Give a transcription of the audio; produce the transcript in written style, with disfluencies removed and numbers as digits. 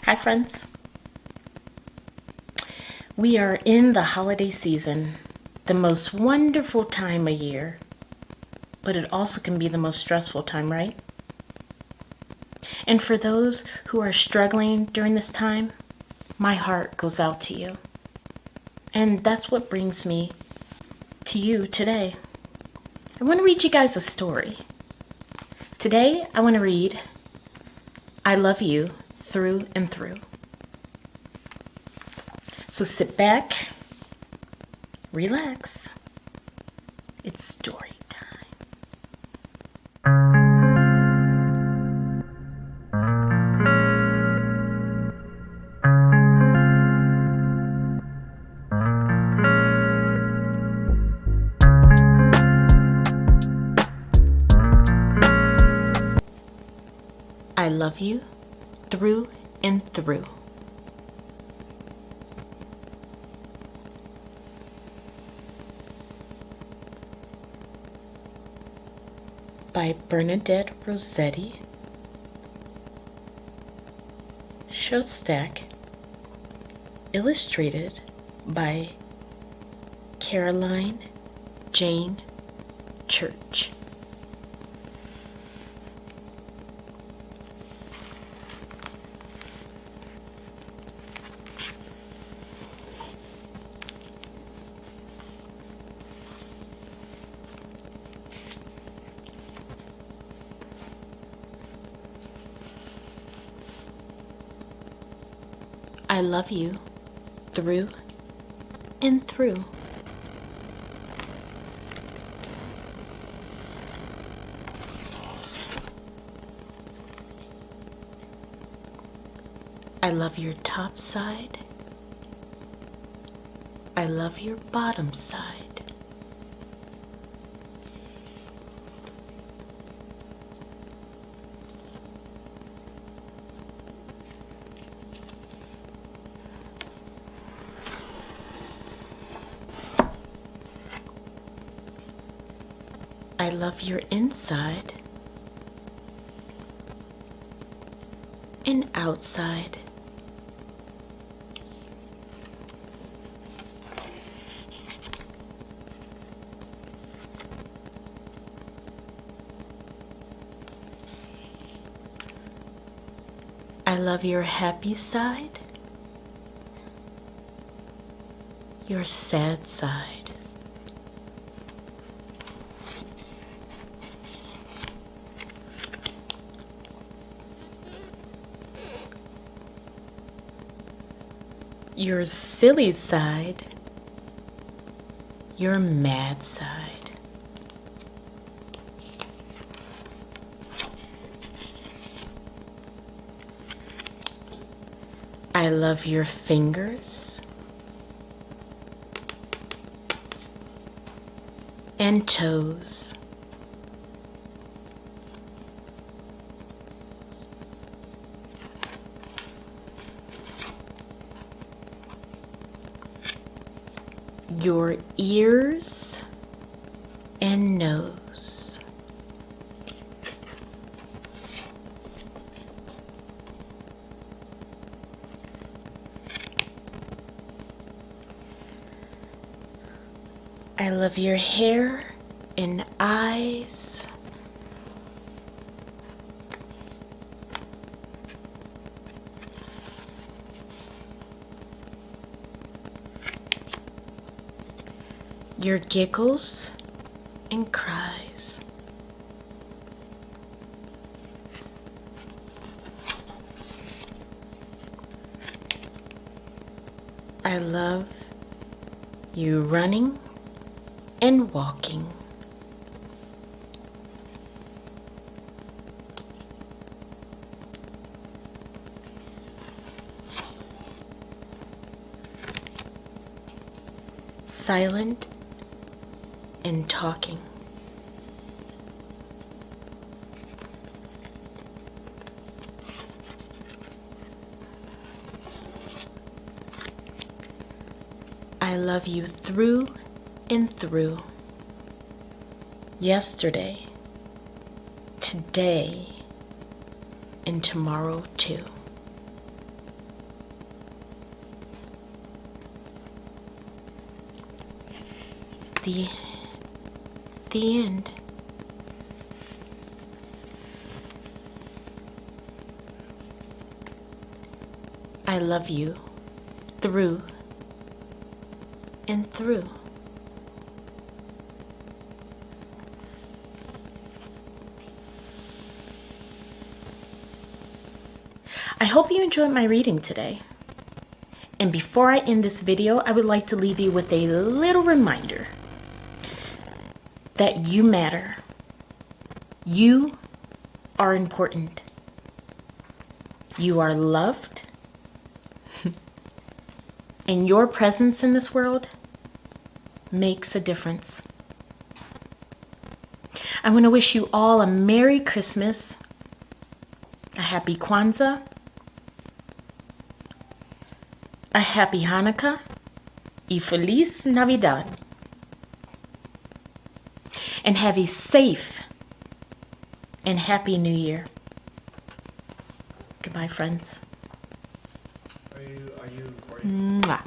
Hi friends. We are in the holiday season, the most wonderful time of year, but it also can be the most stressful time, right? And for those who are struggling during this time, my heart goes out to you. And that's what brings me to you today. I want to read you guys a story. Today, I want to read I Love You Through and Through. So sit back, relax. It's story time. I love you through and through. By Bernadette Rossetti, Shostak, illustrated by Caroline Jane Church. I love you through and through. I love your top side. I love your bottom side. I love your inside and outside. I love your happy side, your sad side. Your silly side, your mad side. I love your fingers and toes. Your ears and nose. I love your hair and eyes. Your giggles and cries. I love you running and walking. Silent and talking. I love you through and through. Yesterday, today, and tomorrow too. the end. I love you through and through. I hope you enjoyed my reading today. And before I end this video, I would like to leave you with a little reminder that you matter. You are important. You are loved. And your presence in this world makes a difference. I want to wish you all a Merry Christmas, a Happy Kwanzaa, a Happy Hanukkah, y Feliz Navidad, and have a safe and happy New Year. Goodbye, friends. Are you recording? Mwah.